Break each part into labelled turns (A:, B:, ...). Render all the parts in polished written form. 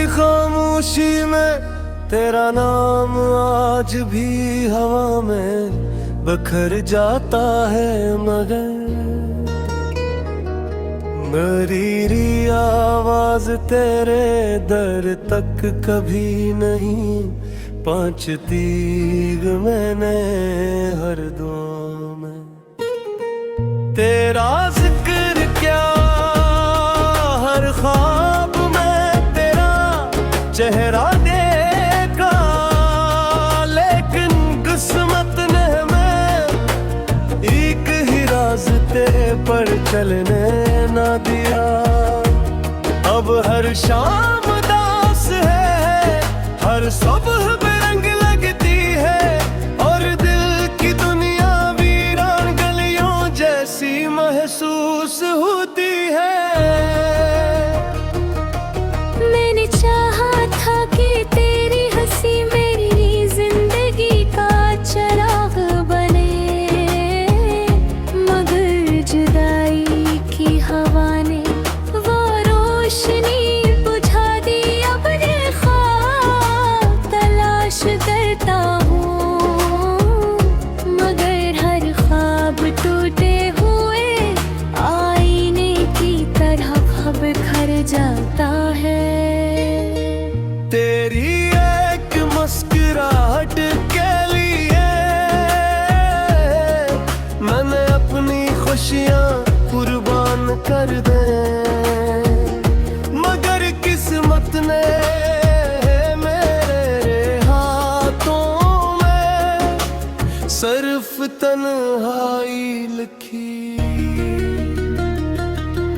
A: खामोशी में तेरा नाम आज भी हवा में बखर जाता है, मगर मेरी आवाज तेरे दर तक कभी नहीं पहुंचती। मैंने हर दुआ में तेरा जिक्र क्या, हर ख्वाब में तेरा चेहरा देखा, लेकिन किस्मत ने मैं एक ही रास्ते पर चलने ना दिया। अब हर शाम दास है, हर सुबह बेरंग लगती है, और दिल की दुनिया वीरान गलियों जैसी महसूस होती है।
B: मैंने चाहा था कि तेरी हंसी मेरी जिंदगी का चिराग बने, मगर जुदाई की हवा ने वो रोशनी बुझा दी। अब ये ख्वाब तलाश करता हूँ, मगर हर ख्वाब टूटे हुए आईने की तरह अब बिखर जाता है।
A: तेरी एक मुस्कुराहट के लिए मैंने अपनी खुशियाँ कुर्बान कर दे, मगर किस्मत ने मेरे हाथों में सिर्फ तन्हाई लिखी।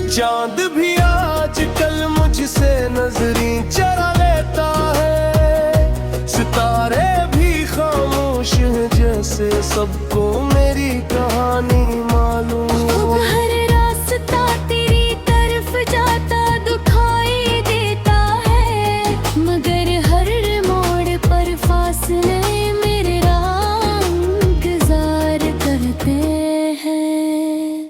A: चांद भी आजकल मुझसे नजरी चरा लेता है, सितारे भी खामोश हैं जैसे सबको मेरी कहानी मालूम।
B: हर रास्ता तेरी तरफ जाता दुखाई देता है, मगर हर मोड़ पर फासले मेरे राह इंतजार करते हैं।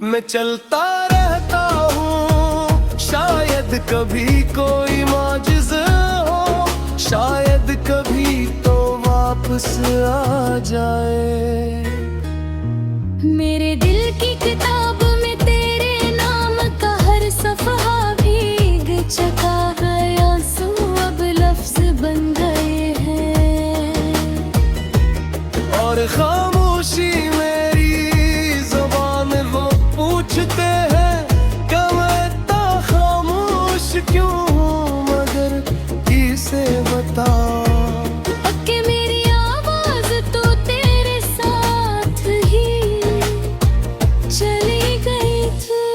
A: मैं चलता रहता हूँ, शायद कभी कोई माजिज़ा हो, शायद कभी तो वापस आ जाए।
B: मेरे दिल की किताब में तेरे नाम का हर सफ़हा भीग चुका है, आंसू अब लफ्ज़ बन गए हैं।
A: और खामोशी मेरी ज़ुबान वो पूछते हैं कि मैं इतना खामोश क्यों हूँ, मगर किसे बताऊं।
B: कि मेरी आवाज़ तो तेरे साथ ही चली गई थी।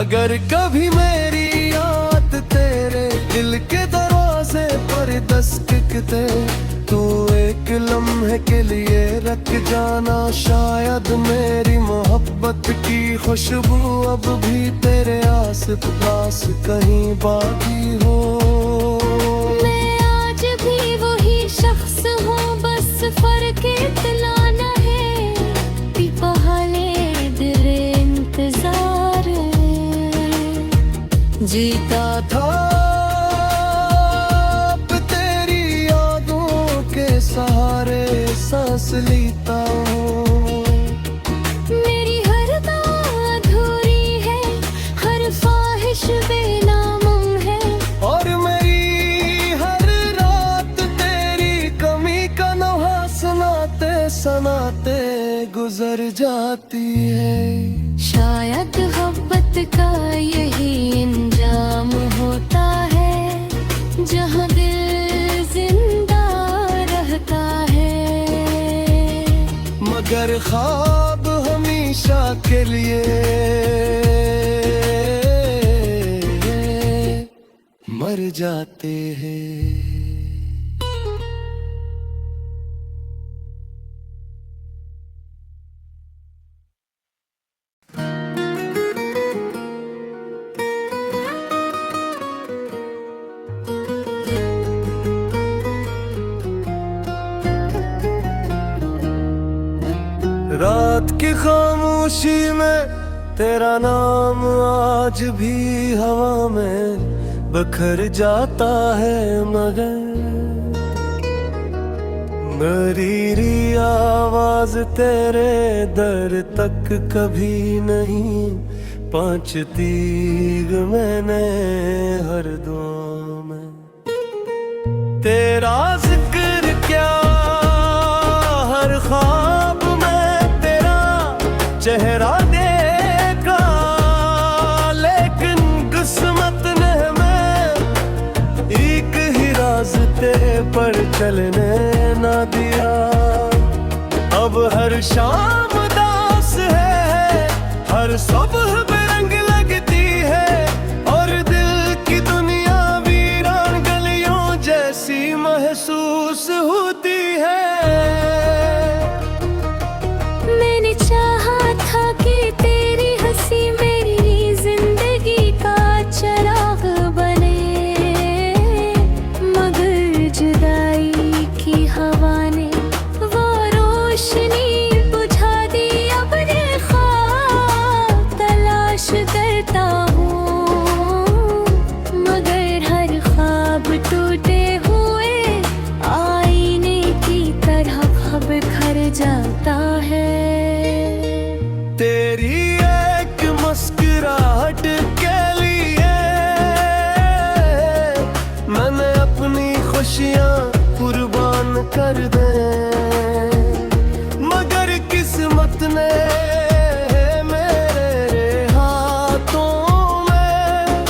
A: अगर कभी मेरी याद तेरे दिल के दरवाजे पर दस्तकते, तू एक लम्हे के लिए रख जाना। शायद मेरी मोहब्बत की खुशबू अब भी तेरे आस पास कहीं बाकी हो।
B: मैं आज भी वही शख्स हूँ, बस फर्क इतना न है कि पहले दिल इंतजार
A: जीता था अब तेरी यादों के सहारे सांस लेता हूँ।
B: मेरी हर बात अधूरी है, हर ख्वाहिश बेनामुम है,
A: और मेरी हर रात तेरी कमी का नोहा सुनाते सुनाते गुजर जाती है।
B: शायद मोहब्बत का यही इंजाम होता है, जहाँ दिल जिंदा रहता है,
A: मगर ख्वाब हमेशा के लिए मर जाते हैं। रात की खामोशी में तेरा नाम आज भी हवा में बखर जाता है मगर मेरी आवाज तेरे दर तक कभी नहीं पहुंचती। मैंने हर दुआ में तेरा जिक्र क्या, हर ख्वाब में तेरा चेहरा देखा, लेकिन किस्मत ने मैं एक ही रास्ते पर चलने ना दिया। अब हर शाम दास है, हर सुबह बेरंग लगती है, और दिल की दुनिया वीरान गलियों जैसी महसूस होती है।
B: मैंने चाहा था कि तेरी हंसी मेरी जिंदगी का चिराग बने, मगर जुदाई की हवा ने वो रोशनी बुझा दी। अब ये ख्वाब तलाश करता हूँ, मगर हर ख्वाब टूटे हुए आईने की तरह बिखर जाता है।
A: तेरी एक मुस्कुराहट के लिए मैंने अपनी खुशियाँ कुर्बान कर दे, मगर किस्मत ने मेरे हाथों में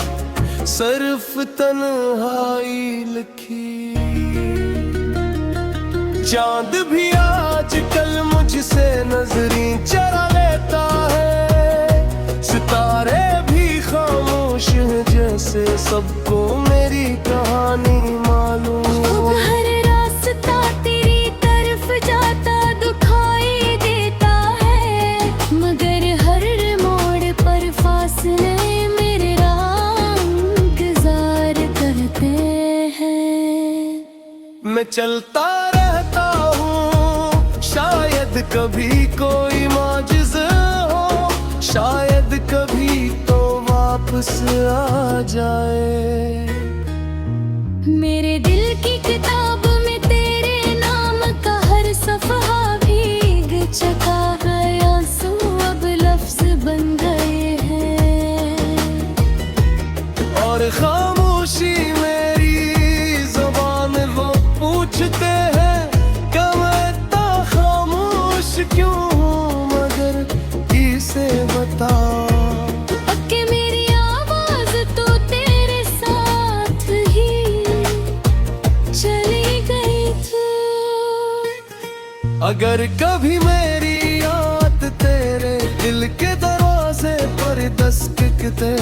A: सिर्फ तन्हाई लिखी। चांद भी आजकल मुझसे नजरी चरा लेता है, सितारे भी खामोश हैं जैसे सबको मेरी कहानी मालूम।
B: हर रास्ता तेरी तरफ जाता दुखाई देता है, मगर हर मोड़ पर फासले मेरे राह इंतजार करते हैं।
A: मैं चलता रहता हूँ, शायद कभी कोई माजिज़ा हो, शायद कभी तो वापस आ जाए।
B: मेरे दिल की किताब में तेरे नाम का हर सफ़हा भीग चुका है, आंसू अब लफ्ज़ बन गए हैं।
A: और खामोशी मेरी ज़बान वो पूछते हैं कि मैं इतना खामोश क्यों हूँ, मगर किसे बताऊं।
B: कि मेरी आवाज़ तो तेरे साथ ही चली गई थी।
A: अगर कभी मेरी याद तेरे दिल के दरवाजे पर दस्तकते,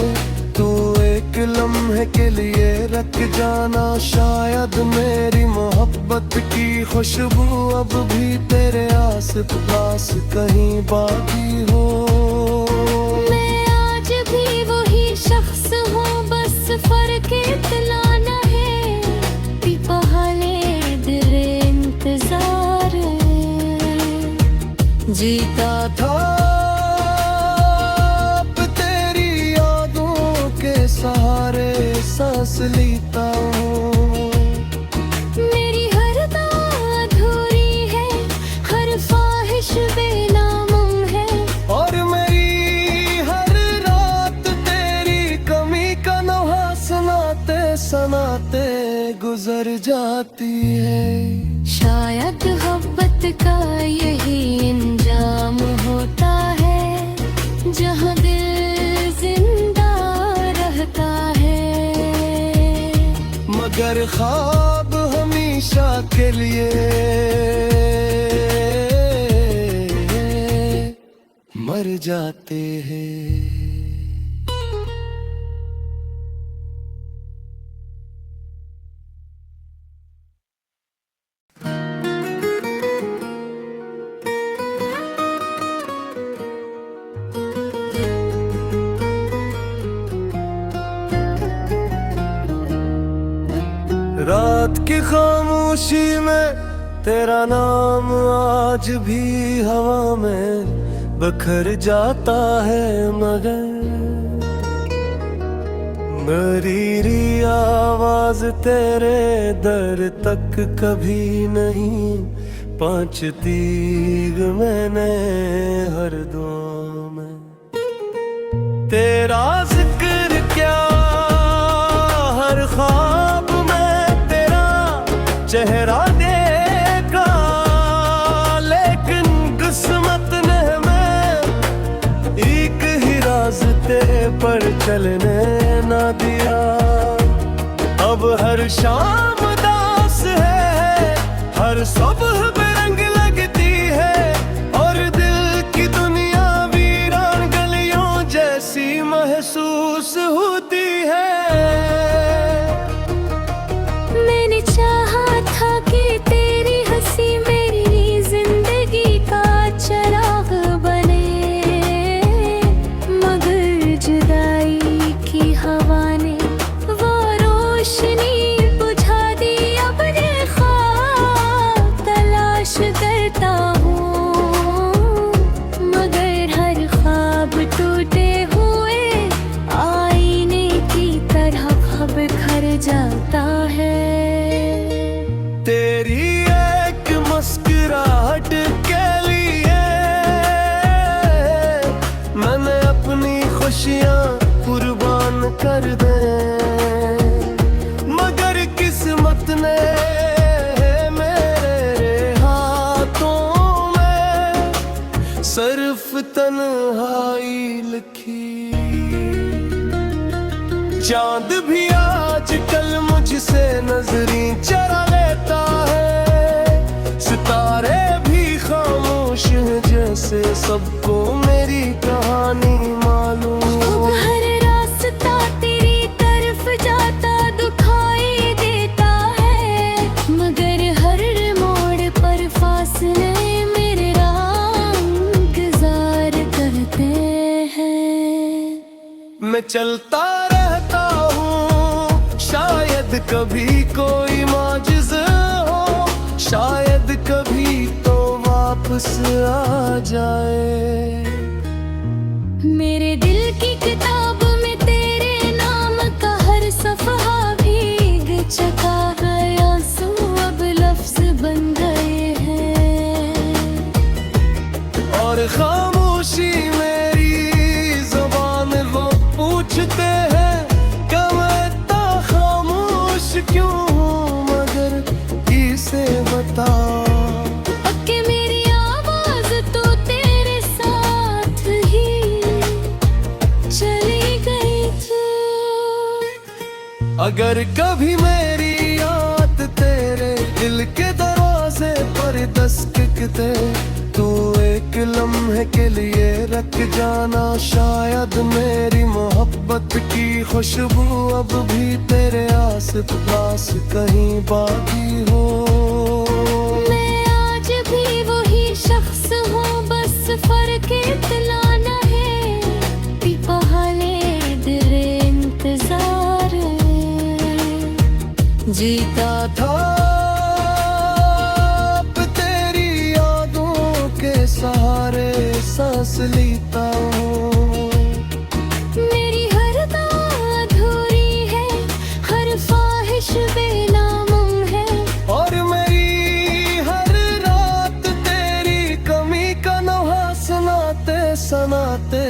A: तू एक लम्हे के लिए रख जाना। शायद मेरी मोहब्बत की खुशबू अब भी तेरे आस पास कहीं बाकी हो।
B: मैं आज भी वही शख्स हूँ, बस फर्क इतना न है कि पहले दिल इंतजार
A: जीता था अब तेरी यादों के सहारे सांस लेता हूँ।
B: मेरी हर दाद अधूरी है, हर ख्वाहिश बेनामुम है,
A: और मेरी हर रात तेरी कमी का नोहा सुनाते सुनाते गुजर जाती है।
B: शायद मोहब्बत का यही इंजाम होता है, जहाँ दिल जिंदा रहता है,
A: मगर ख्वाब हमेशा के लिए मर जाते हैं। रात की खामोशी में तेरा नाम आज भी हवा में बखर जाता है, मगर मेरी आवाज तेरे दर तक कभी नहीं पहुंचती, मैंने हर दुआ में तेरा जिक्र क्या, हर ख्वाब में तेरा चेहरा देखा, लेकिन किस्मत ने मैं एक ही रास्ते पर चलने ना दिया। अब हर शाम दास है, हर सुबह बेरंग लगती है, और दिल की दुनिया वीरान गलियों जैसी महसूस होती है।
B: मैंने चाहा था कि तेरी हंसी मेरी जिंदगी का चिराग बने, मगर जुदाई की हवा ने वो रोशनी बुझा दी। अब ये ख्वाब तलाश करता हूँ, मगर हर ख्वाब टूटे हुए आईने की तरह अब बिखर जाता है।
A: तेरी एक मुस्कुराहट के लिए मैंने अपनी खुशियाँ कुर्बान कर दे, मगर किस्मत ने मेरे हाथों में सिर्फ तन्हाई लिखी। चांद भी आजकल मुझसे नजरी चरा लेता है, सितारे भी खामोश हैं जैसे सबको मेरी कहानी मालूम।
B: हर रास्ता तेरी तरफ जाता दुखाई देता है, मगर हर मोड़ पर फासले मेरे राह इंतजार करते हैं।
A: मैं चलता रहता हूँ, शायद कभी कोई माजिज़ा हो, शायद कभी तो वापस आ जाए।
B: मेरे दिल की किताब में तेरे नाम का हर सफ़हा भीग चुका है, आंसू अब लफ्ज़ बन गए हैं।
A: और खामोशी मेरी ज़ुबान वो पूछते हैं कि मैं इतना खामोश क्यों हूँ, मगर इसे बता
B: कि मेरी आवाज़ तो तेरे साथ ही चली गई थी।
A: अगर कभी मेरी याद तेरे दिल के दरवाजे पर दस्तकते, तू एक लम्हे के लिए रख जाना। शायद मेरी मोहब्बत की खुशबू अब भी तेरे आस-पास कहीं बाकी हो।
B: मैं आज भी वही शख्स हूँ, बस फर्क इतना न है कि पहले दिल इंतजार
A: जीता था अब तेरी यादों के सहारे सांस लेता हूँ।
B: मेरी हर दाँ अधूरी है, हर ख्वाहिश बेनामुम है,
A: और मेरी हर रात तेरी कमी का नोहा सुनाते सुनाते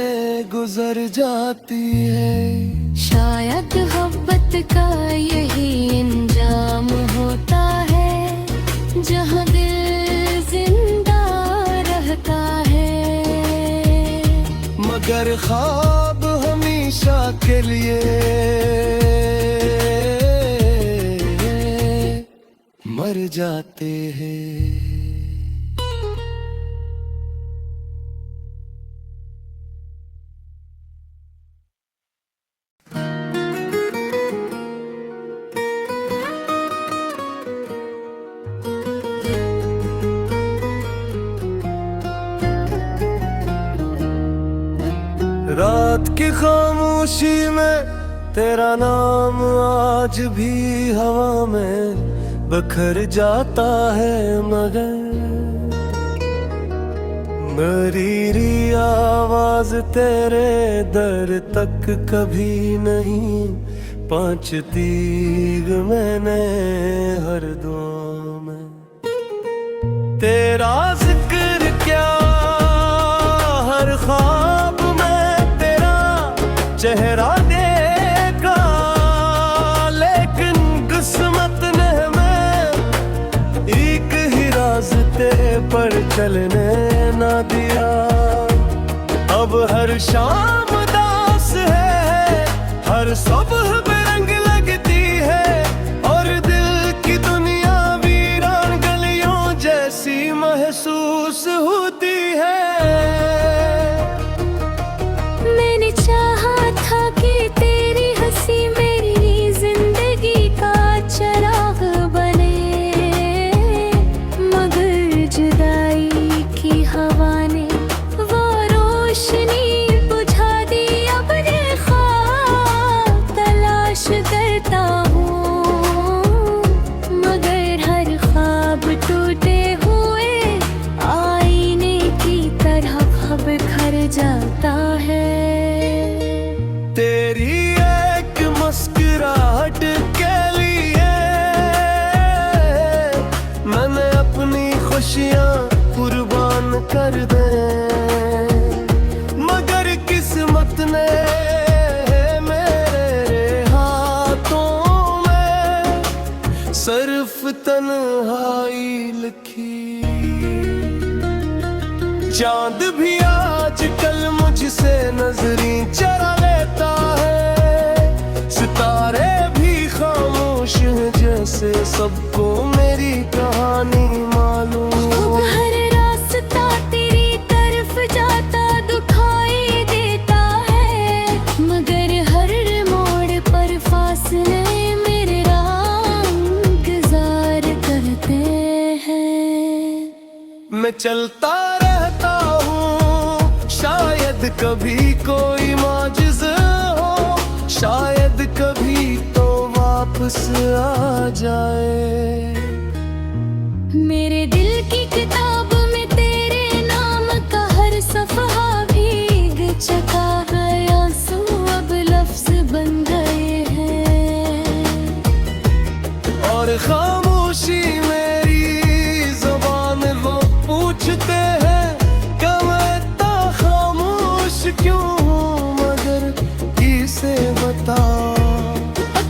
A: गुजर जाती है।
B: शायद मोहब्बत का यही अंजाम होता है, जहाँ दिल जिंदा रहता है,
A: मगर ख्वाब हमेशा के लिए मर जाते हैं। रात की खामोशी में तेरा नाम आज भी हवा में बखर जाता है, मगर मेरी आवाज तेरे दर तक कभी नहीं पांच तीग मैंने हर दुआ में तेरा जिक्र क्या, हर ख्वाब में तेरा चेहरा देखा, लेकिन किस्मत ने हमें एक ही रास्ते पर चलने ना दिया। अब हर शाम दास है, हर सुबह बेरंग लगती है, और दिल की दुनिया वीरान गलियों जैसी महसूस होती है।
B: मैंने चाहा था कि तेरी हंसी मेरी जिंदगी का चिराग बने, मगर जुदाई की हवा ने वो रोशनी बुझा दी। अपने ख्वाब तलाश करता हूँ, मगर हर ख्वाब टूटे हुए आईने की तरह अब बिखर जाता है।
A: तेरी एक मुस्कुराहट के लिए मैंने अपनी खुशियाँ कुर्बान कर दे, मगर किस्मत ने मेरे हाथों में सिर्फ तन्हाई लिखी। चांद भी आजकल मुझसे नजरी चरा लेता है, सितारे भी खामोश हैं जैसे सबको मेरी कहानी मालूम।
B: हर रास्ता तेरी तरफ जाता दुखाई देता है, मगर हर मोड़ पर फासले मेरे राह इंतजार करते हैं।
A: मैं चलता रहता हूँ, शायद कभी कोई माजिज़ा हो, शायद कभी तो वापस आ जाए।
B: मेरे दिल की किताब में तेरे नाम का हर सफ़हा भीग चुका है, आंसू अब लफ्ज़ बन गए हैं।
A: और खामोशी मेरी ज़ुबान वो पूछते हैं कि मैं इतना खामोश क्यों हूँ, मगर किसे बताऊं।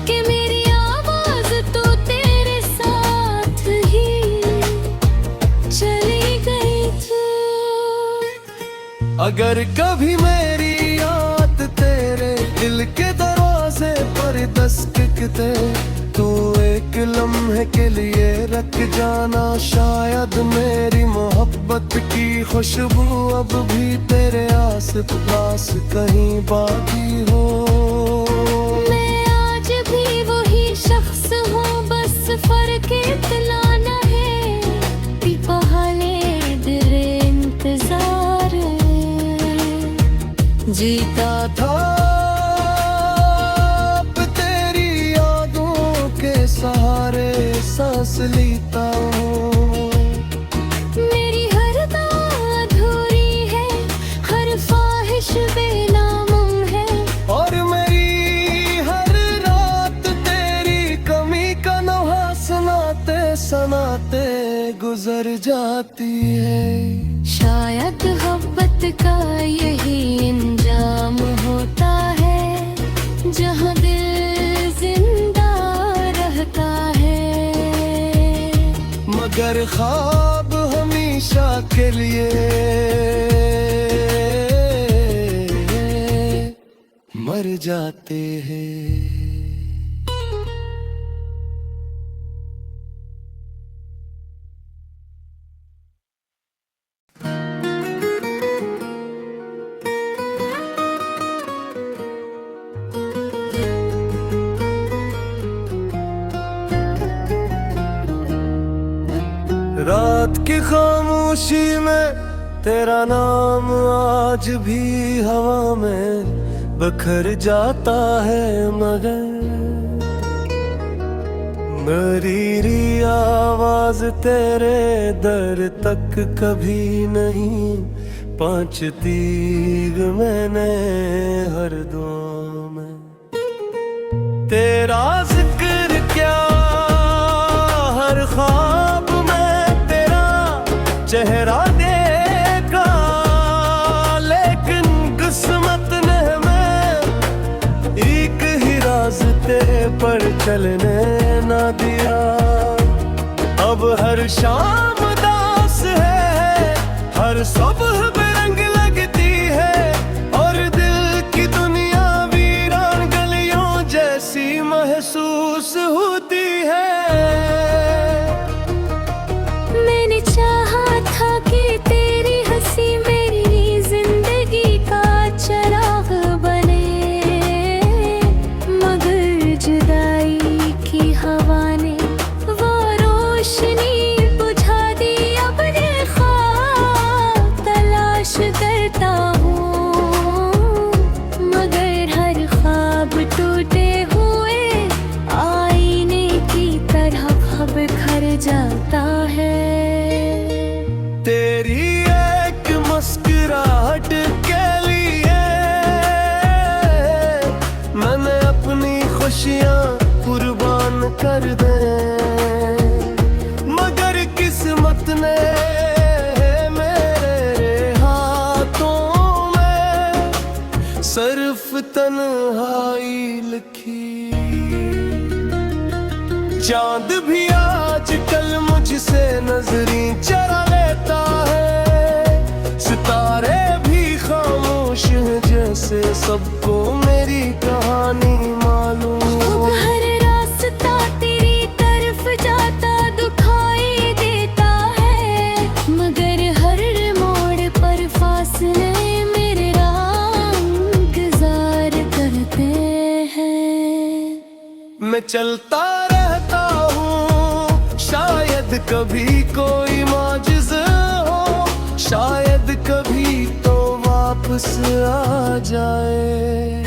B: कि मेरी आवाज़ तो तेरे साथ ही चली गई थी।
A: अगर कभी मेरी याद तेरे दिल के दरवाजे पर दस्तकते, तू एक लम्हे के लिए रख जाना। शायद मेरी मोहब्बत की खुशबू अब भी तेरे आस-पास कहीं बाकी हो।
B: मैं आज भी वही शख्स हूँ, बस फर्क इतना न है कि पहले तेरे इंतजार
A: जीता था अब तेरी यादों के सहारे सांस लेता हूँ।
B: मेरी हर दाद अधूरी है, हर ख्वाहिश बेनामुम है,
A: और मेरी हर रात तेरी कमी का नोहा सुनाते सुनाते गुजर जाती है।
B: शायद मोहब्बत का यही इंजाम होता है, जहाँ दिल जिंदा रहता है,
A: मगर ख्वाब हमेशा के लिए मर जाते हैं। रात की खामोशी में तेरा नाम आज भी हवा में बिखर जाता है, मगर मेरी आवाज तेरे दर तक कभी नहीं पहुंचती। मैंने हर दुआ में तेरा जिक्र क्या, हर ख्वाब में तेरा चेहरा देखा, लेकिन किस्मत ने हमें एक ही रास्ते पर चलने ना दिया। अब हर शाम दास है, हर सुबह बेरंग लगती है, और दिल की दुनिया वीरान गलियों जैसी महसूस होती है।
B: मैंने चाहा था कि तेरी हंसी मेरी जिंदगी का चिराग बने, मगर जुदाई की हवा ने वो रोशनी बुझा दी। अब ये ख्वाब तलाश करता हूँ, मगर हर ख्वाब टूटे हुए आईने की तरह अब बिखर जाता है।
A: तेरी एक मुस्कुराहट के लिए मैंने अपनी खुशियाँ कुर्बान कर दे, मगर किस्मत ने मेरे हाथों में सिर्फ तन्हाई लिखी। चांद भी आजकल मुझसे नजरी चरा लेता है, सितारे भी खामोश हैं जैसे सबको मेरी कहानी मालूम।
B: हर रास्ता तेरी तरफ जाता दुखाई देता है, मगर हर मोड़ पर फासले मेरे राह इंतजार करते हैं।
A: मैं चलता रहता हूँ, शायद कभी कोई माजिज़ा हो, शायद कभी तो वापस आ जाए।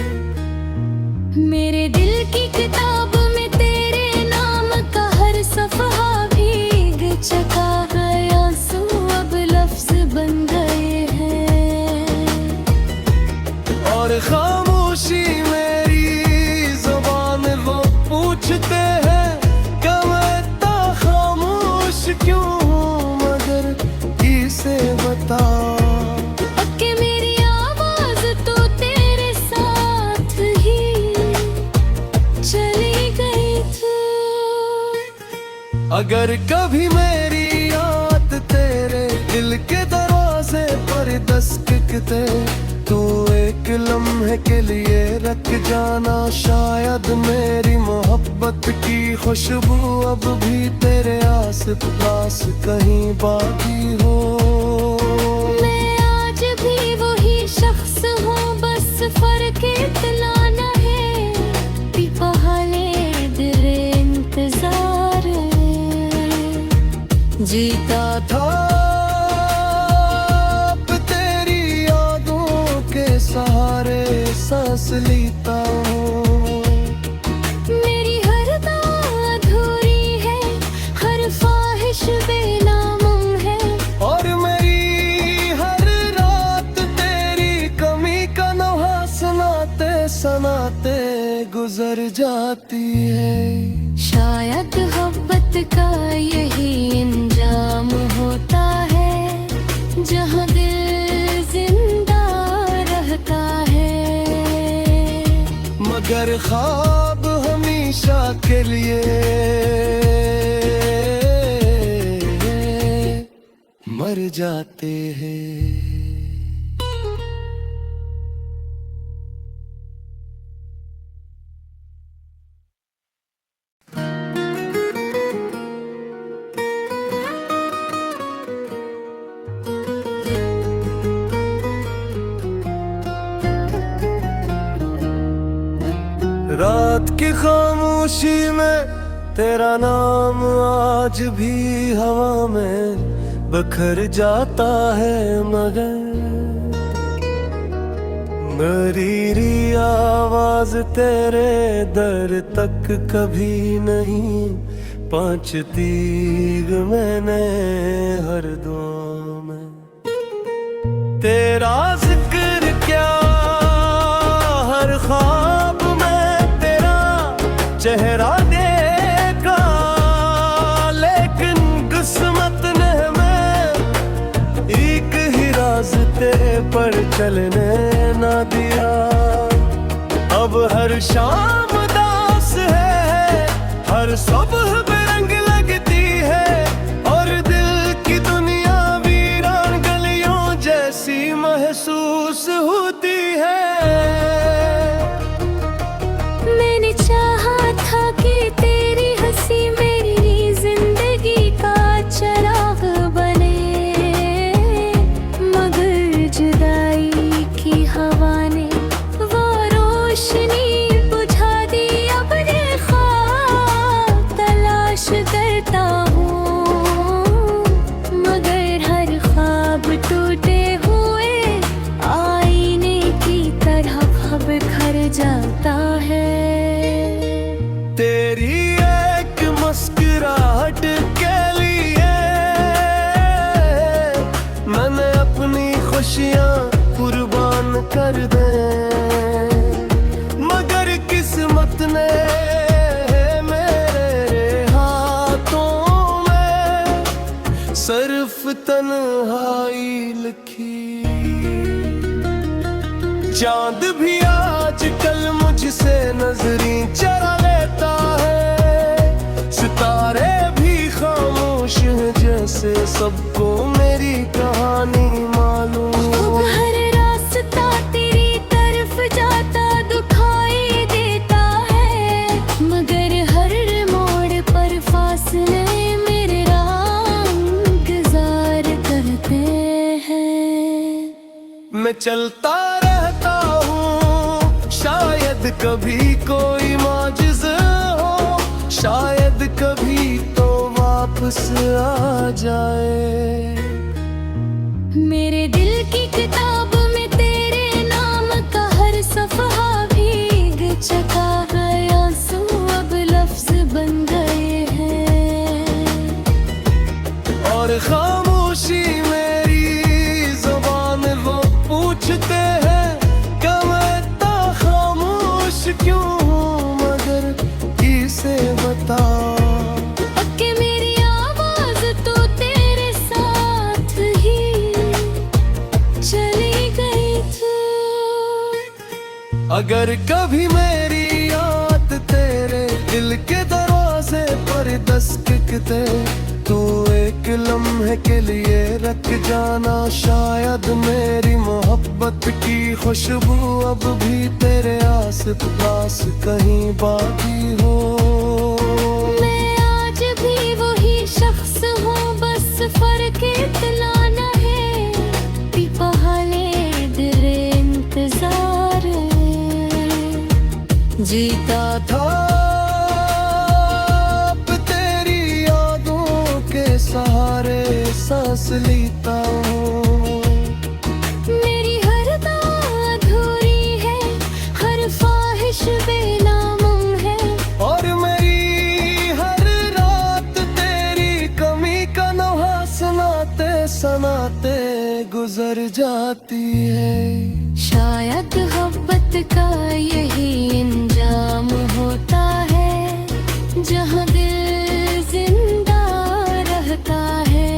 B: मेरे दिल की किताब में तेरे नाम का हर सफ़हा भीग चुका है, आंसू अब लफ्ज़ बन गए हैं।
A: और खामोशी मेरी ज़बान वो पूछते हैं कि मैं इतना खामोश क्यों हूँ, मगर किसे बताऊं
B: कि मेरी आवाज़ तो तेरे साथ ही चली गई थी।
A: अगर कभी मेरी याद तेरे दिल के दरवाजे पर दस्तकते, तू एक लम्हे के लिए रख जाना। शायद मेरी मोहब्बत की खुशबू अब भी तेरे आस पास कहीं बाकी हो।
B: मैं आज भी वही शख्स हूँ, बस फर्क इतना न है कि पहले दिल इंतजार
A: जीता था अब तेरी यादों के सहारे सांस लेता हूँ।
B: मेरी हर दाद अधूरी है, हर ख्वाहिश बेनामुम है,
A: और मेरी हर रात तेरी कमी का नोहा सुनाते सुनाते गुजर जाती है।
B: शायद मोहब्बत का यही इंजाम होता है, जहाँ दिल जिंदा रहता है,
A: मगर ख्वाब हमेशा के लिए मर जाते हैं। रात की खामोशी में तेरा नाम आज भी हवा में बखर जाता है, मगर मेरी आवाज तेरे दर तक कभी नहीं पहुंचती। मैंने हर दुआ में तेरा जिक्र क्या, हर ख्वाब में तेरा चेहरा देखा, लेकिन किस्मत ने हमें एक ही रास्ते पर चलने न दिया। अब हर शाम दास है, हर सुबह बेरंग लगती है, और दिल की दुनिया वीरान गलियों जैसी महसूस होती है।
B: मैंने चाहा था कि तेरी हंसी मेरी जिंदगी का चिराग बने, मगर जुदाई की हवा ने वो रोशनी बुझा दी। अब ये ख्वाब तलाश करता हूँ, मगर हर ख्वाब टूटे हुए आईने की तरह बिखर जाता है।
A: तेरी एक मुस्कुराहट के लिए मैंने अपनी खुशियाँ कुर्बान कर दे, मगर किस्मत ने मेरे हाथों में सिर्फ तन्हाई लिखी। चांद भी आजकल मुझसे नजरें चुरा लेता है, सितारे भी खामोश हैं जैसे सबको मेरी कहानी मालूम।
B: अब हर रास्ता तेरी तरफ जाता दुखाई देता है, मगर हर मोड़ पर फासले मेरे राह इंतजार करते हैं।
A: मैं चलता रहता हूँ, शायद कभी कोई माजिज़ा हो, शायद कभी तो वापस आ जाए।
B: मेरे दिल की किताब में तेरे नाम का हर सफ़हा भीग चुका है, आंसू अब लफ्ज़ बन गए हैं।
A: और खामोशी मेरी ज़ुबान वो पूछते हैं कि मैं इतना खामोश क्यों हूँ, मगर किसे बताऊं
B: कि मेरी आवाज़ तो तेरे साथ ही चली गई थी।
A: अगर कभी मेरी याद तेरे दिल के दरवाजे पर दस्तक दे, तू एक लम्हे के लिए रख जाना। शायद मेरी मोहब्बत की खुशबू अब भी तेरे आस पास कहीं बाकी हो।
B: मैं आज भी वही शख्स हूँ, बस फर्क इतना न है कि पहले दिल इंतजार
A: जीता था अब तेरी यादों के सहारे सांस लेता हूँ।
B: मेरी हर बात अधूरी है, हर ख्वाहिश बेनामुम है,
A: और मेरी हर रात तेरी कमी का नोहा सुनाते सुनाते गुजर जाती है।
B: शायद मोहब्बत का यही इंजाम होता है, जहाँ दिल जिंदा रहता है,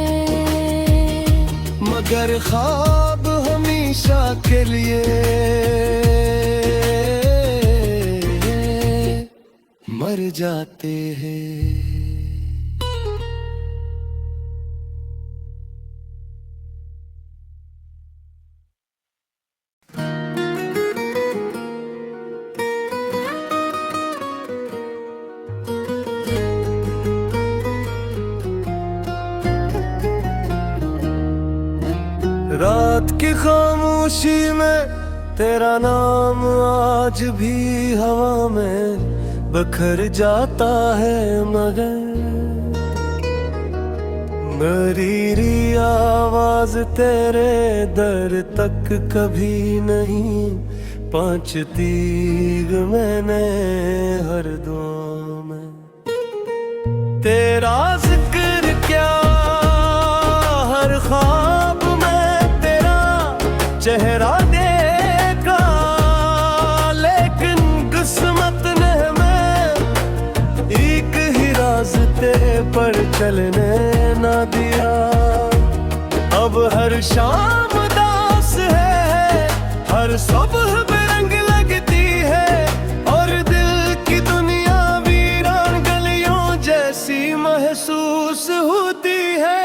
A: मगर ख्वाब हमेशा के लिए मर जाते हैं। रात की खामोशी में तेरा नाम आज भी हवा में बखर जाता है, मगर मेरी आवाज तेरे दर तक कभी नहीं पहुंचती। मैंने हर दुआ में तेरा जिक्र क्या, हर ख्वाब में तेरा चेहरा देखा, लेकिन किस्मत ने हमें पर चलने ना दिया। अब हर शाम दास है, हर सुबह बेरंग लगती है, और दिल की दुनिया वीरान गलियों जैसी महसूस होती है।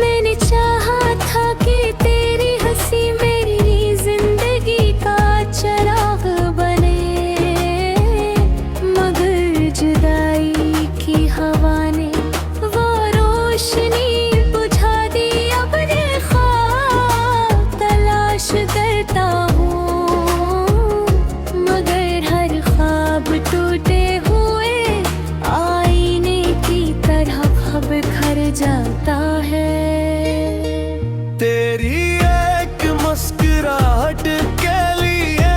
B: मैंने चाहा था कि तेरी हंसी मेरी जिंदगी का चिराग बने, मगर जुदाई की हवा ने वो रोशनी बुझा दी। अब ये ख्वाब तलाश करता हूँ, मगर हर ख्वाब टूटे हुए आईने की तरह अब बिखर जाता है।
A: तेरी एक मुस्कुराहट के लिए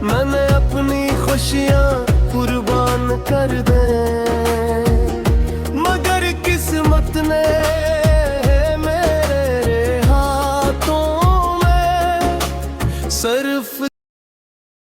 A: मैंने अपनी खुशियाँ कुर्बान कर दे, मगर किस्मत ने